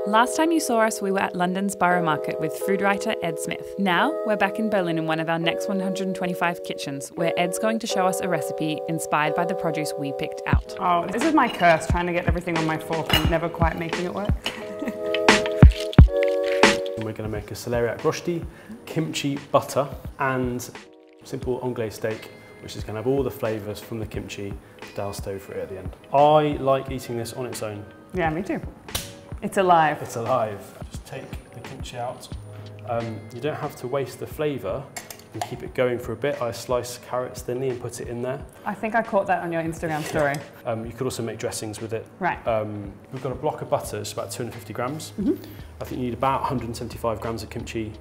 Last time you saw us, we were at London's Borough Market with food writer Ed Smith. Now, we're back in Berlin in one of our next 125 kitchens, where Ed's going to show us a recipe inspired by the produce we picked out. Oh, this is my curse, trying to get everything on my fork and never quite making it work. We're going to make a celeriac Rösti, kimchi butter, and simple Onglet steak, which is going to have all the flavours from the kimchi doused over it at the end. I like eating this on its own. Yeah, me too. It's alive. It's alive. Just take the kimchi out. You don't have to waste the flavour and keep it going for a bit. I slice carrots thinly and put it in there. I think I caught that on your Instagram story. You could also make dressings with it. Right. We've got a block of butter, it's about 250 grams. I think you need about 175 grams of kimchi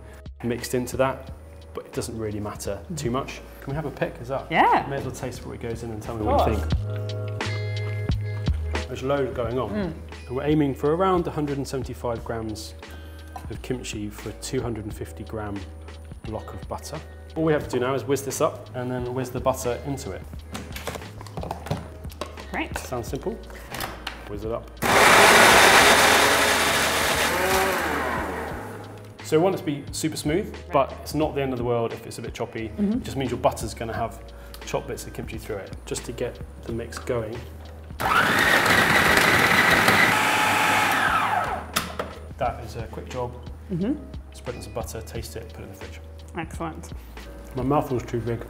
mixed into that, but it doesn't really matter too much. Can we have a pick? Is that? Yeah. May as well taste what goes in and tell me what you think. There's a load going on. And we're aiming for around 175 grams of kimchi for a 250 gram block of butter. All we have to do now is whiz this up and then whiz the butter into it. Right. Sounds simple. Whiz it up. So we want it to be super smooth, but it's not the end of the world if it's a bit choppy. It just means your butter's going to have chopped bits of kimchi through it, just to get the mix going. That is a quick job. Spread in some butter, taste it, put it in the fridge. Excellent. My mouth was too big.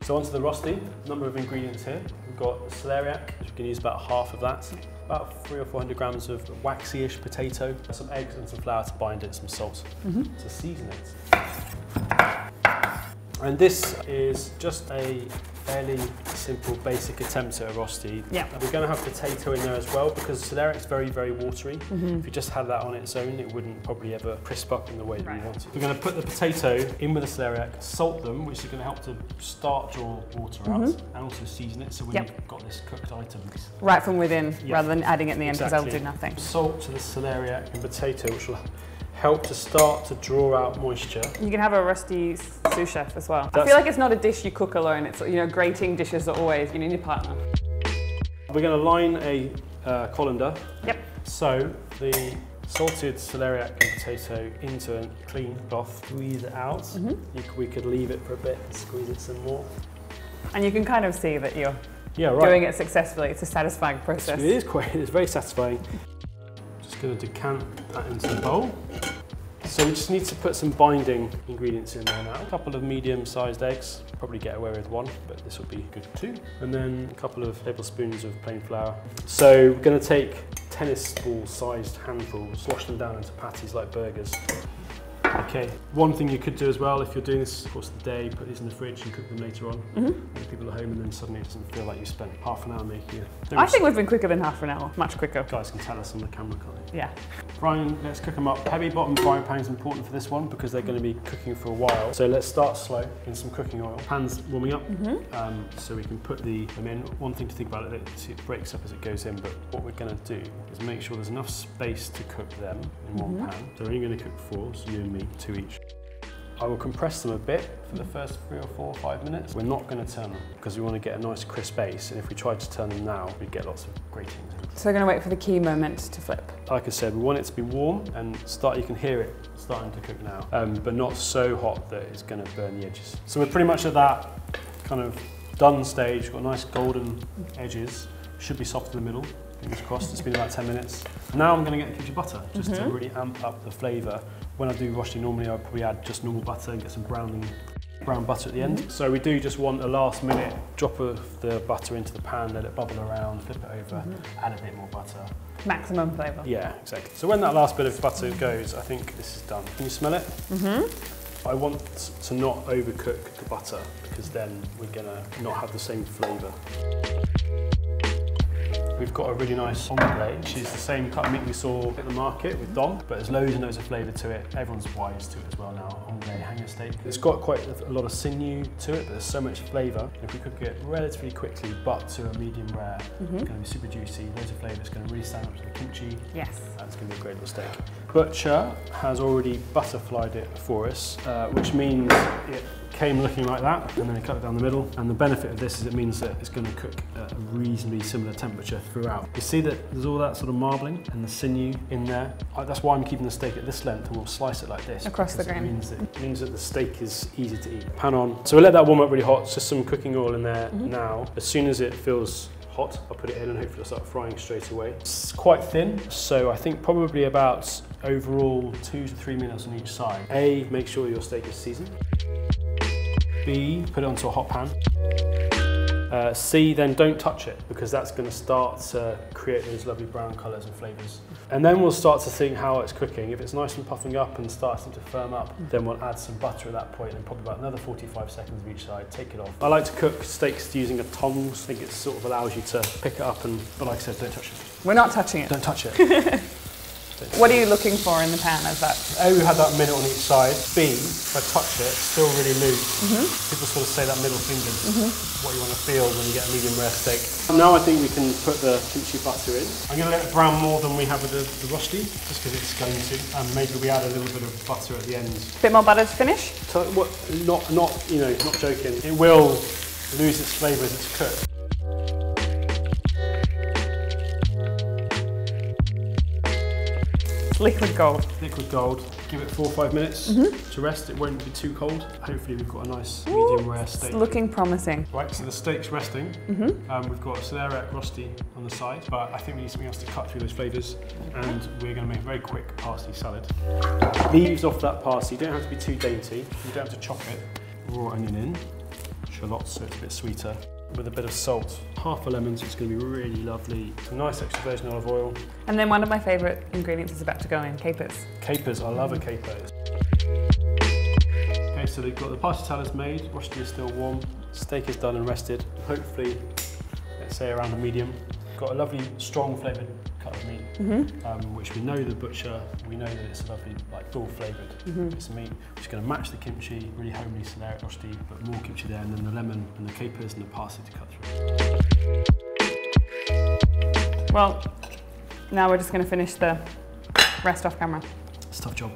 So onto the Rsti, number of ingredients here. We've got celeriac, which we can use about half of that. About 300 or 400 grams of waxy-ish potato, some eggs and some flour to bind it, some salt to season it. And this is just a fairly simple, basic attempt at a Rsti. Yeah. And we're going to have potato in there as well because celeriac's very, very watery. If you just had that on its own, it wouldn't probably ever crisp up in the way that we want it. We're going to put the potato in with the celeriac, salt them, which is going to help to start draw water out, and also season it so when you've got this cooked item. Right from within, rather than adding it in the end because that'll do nothing. Salt to the celeriac and potato, which will help to start to draw out moisture. You can have a Rsti sous chef as well. I feel like it's not a dish you cook alone. It's, you know, grating dishes are always, you need a partner. We're going to line a colander. Yep. So the salted celeriac and potato into a clean cloth, squeeze it out. We could leave it for a bit and squeeze it some more. And you can kind of see that you're doing it successfully. It's a satisfying process. It's very satisfying. Just going to decant that into the bowl. So we just need to put some binding ingredients in there now. A couple of medium-sized eggs, probably get away with one, but this will be good too. And then a couple of tablespoons of plain flour. So we're going to take tennis ball-sized handfuls, wash them down into patties like burgers. Okay, one thing you could do as well, if you're doing this across the day, put these in the fridge and cook them later on. When people are home, and then suddenly it doesn't feel like you spent half an hour making it. I think we've been quicker than half an hour, much quicker. Guys can tell us on the camera, can't they? Yeah. Frying, let's cook them up. Heavy bottom frying pan is important for this one because they're going to be cooking for a while. So let's start slow in some cooking oil. Pan's warming up, so we can put them in. One thing to think about it breaks up as it goes in, but what we're going to do is make sure there's enough space to cook them in one pan. So we're only going to cook 4, so you and me, 2 each. I will compress them a bit for the first 3 or 4 or 5 minutes. We're not going to turn them because we want to get a nice crisp base, and if we tried to turn them now, we'd get lots of gratings. So we're going to wait for the key moment to flip. Like I said, we want it to be warm and you can hear it starting to cook now, but not so hot that it's going to burn the edges. So we're pretty much at that kind of done stage. We've got nice golden edges, should be soft in the middle. Fingers crossed, it's been about 10 minutes. Now I'm going to get the kimchi butter, just to really amp up the flavour. When I do Rsti, normally I'll probably add just normal butter and get some brown butter at the end. So we do just want a last minute drop of the butter into the pan, let it bubble around, flip it over, add a bit more butter. Maximum flavour. Yeah, exactly. So when that last bit of butter goes, I think this is done. Can you smell it? I want to not overcook the butter because then we're going to not have the same flavour. We've got a really nice onglet, which is the same cut of meat we saw at the market with Dom, but there's loads and loads of flavour to it. Everyone's wise to it as well now, onglet hanger steak. It's got quite a lot of sinew to it, but there's so much flavour. If we cook it relatively quickly, but to a medium rare, it's going to be super juicy, loads of flavour. It's going to really stand up to the kimchi. Yes. And it's going to be a great little steak. Butcher has already butterflied it for us, which means it came looking like that, and then cut it down the middle. And the benefit of this is it means that it's going to cook at a reasonably similar temperature throughout. You see that there's all that sort of marbling and the sinew in there. That's why I'm keeping the steak at this length, and we'll slice it like this. Across the grain. It means that the steak is easy to eat. Pan on. So we'll let that warm up really hot. Just some cooking oil in there now. As soon as it feels hot, I'll put it in and hopefully it'll start frying straight away. It's quite thin, so I think probably about overall 2 to 3 minutes on each side. A, make sure your steak is seasoned. B, put it onto a hot pan. C, then don't touch it, because that's going to start to create those lovely brown colours and flavours. And then we'll start to think how it's cooking. If it's nice and puffing up and starting to firm up, then we'll add some butter at that point, and probably about another 45 seconds of each side, take it off. I like to cook steaks using a tongs. I think it sort of allows you to pick it up, but like I said, don't touch it. We're not touching it. Don't touch it. What are you looking for in the pan as that? A, we had that minute on each side. B, if I touch it, it's still really loose. People sort of say that middle finger is what you want to feel when you get a medium rare steak. Now I think we can put the kimchi butter in. I'm going to let it brown more than we have with the Rsti, just because it's going to. And maybe we add a little bit of butter at the end. A bit more butter to finish? So, not joking. It will lose its flavour as it's cooked. Liquid gold. Liquid gold. Give it 4 or 5 minutes to rest. It won't be too cold. Hopefully we've got a nice medium rare steak. It's looking promising. Right, so the steak's resting. We've got celeriac Rsti on the side, but I think we need something else to cut through those flavours. And we're going to make a very quick parsley salad. Leaves off that parsley. You don't have to be too dainty. You don't have to chop it. Raw onion in. Shallots, so it's a bit sweeter. With a bit of salt, half a lemon, so it's going to be really lovely. Some nice extra virgin olive oil. And then one of my favourite ingredients is about to go in, capers. Capers, I love a caper. Okay, so they've got the parsley salad's made, Rsti is still warm, steak is done and rested. Hopefully, let's say around a medium. Got a lovely, strong flavoured cut of meat, which we know the butcher, we know that it's a lovely, like full flavoured piece of meat, which is going to match the kimchi, really homely celeriac Rsti, but more kimchi there, and then the lemon and the capers and the parsley to cut through. Well, now we're just going to finish the rest off camera. It's a tough job.